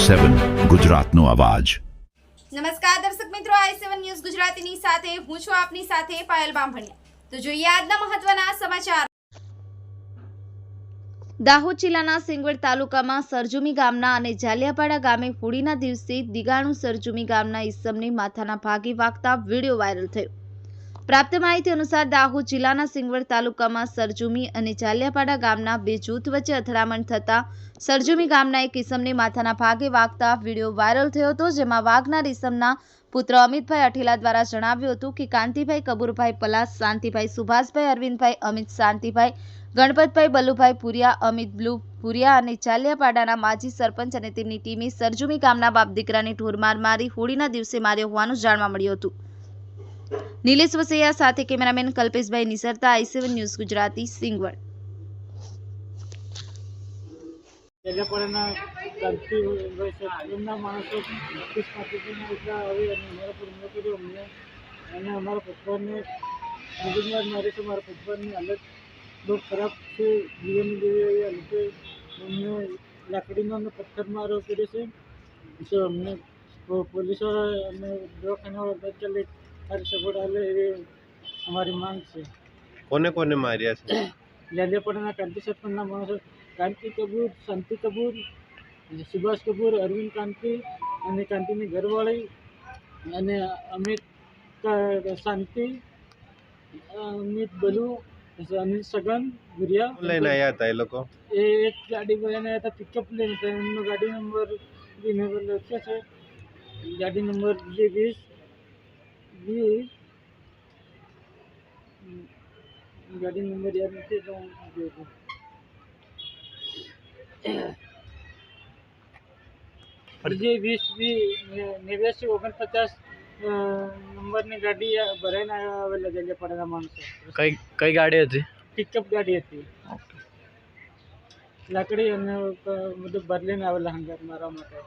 i7 ગુજરાતનો અવાજ। નમસ્કાર દર્શક મિત્રો, i7 ન્યૂઝ ગુજરાતીની સાથે હું છું આપની સાથે પાયલ બામભણિયા। તો જોઈએ આજના મહત્વના સમાચાર। દાહોદ જિલ્લાના સિંગવડ તાલુકામાં સરજુમી ગામના અને જાલિયાપાડા ગામે હોળીના દિવસે દિગાણું સરજુમી ગામના ઈસમને માથાના ભાગે વાગતા વિડીયો વાયરલ થયો। પ્રાપ્ત માહિતી અનુસાર દાહોદ જિલ્લાના સિંગવડ તાલુકામાં સરજુમી અને જાલિયાપાડા ગામના બે જૂથ વચ્ચે અથડામણ થતા સરજુમી ગામના એક ઈસમને માથાના ભાગે વાગતા વિડીયો વાયરલ થયો હતો, જેમાં વાગનાર ઈસમના પુત્ર અમિતભાઈ અઠેલા દ્વારા જણાવ્યું હતું કે કાંતિભાઈ કબૂરભાઈ પલાસ, શાંતિભાઈ સુભાષભાઈ અરવિંદભાઈ અમિત, શાંતિભાઈ ગણપતભાઈ બલ્લુભાઈ પુરિયા, અમિત બ્લુ પુરિયા અને જાલિયાપાડાના માજી સરપંચ અને તેમની ટીમે સરજુમી ગામના બાપ દીકરાને ઢોરમાર મારી હોળીના દિવસે માર્યો હોવાનું જાણવા મળ્યું હતું। નીલેશ વસૈયા સાથે cameraman Kalpeshbhai નિસરતા, i7 news Gujarati, Singvad. જાલિયાપાડાના Kantibhai સરપંચના માણસો 30-35 એટલા આવે અને અમારા પર હુમલો કર્યો અમને અને અમારા પપ્પાને મગજમાર મારી છે। મારા પપ્પાની હાલત બહુ ખરાબ છે, જીવનની જેવી હાલતે અમને લાકડીનો અને પથ્થર મારો કર્યો છે। તો અમને પોલીસવાળા અને દવાખાનાવાળા ચાલે સારી સપોર્ટ આલે એવી અમારી માંગ છે। કોને કોને માર્યા છે? જાલિયાપાડાના કાંતિ સરપંચના માણસો કાંતિ કબૂર, શાંતિ કબૂર, સુભાષ કબૂર, અરવિંદ કાંતિ અને કાંતિની ઘરવાળી અને અમિત શાંતિ, અમિત બલુ, અનિલ સગન ગુરિયા લઈને આવ્યા હતા એ લોકો? એ એક ગાડી લઈને આવ્યા હતા, પિકઅપ લઈને હતા। એમનો ગાડી નંબર લખ્યો છે, ગાડી નંબર G20 ગાડી નંબર યાદ નથી તો હું જોઉં G20B8949 નંબરની ગાડી ભરાઈને આવેલા જાલિયાપાડાના માણસો। કઈ ગાડી હતી? પિકઅપ ગાડી હતી, લાકડી અને બધું ભરી લઈને આવેલા હંગાત મારવા માટે।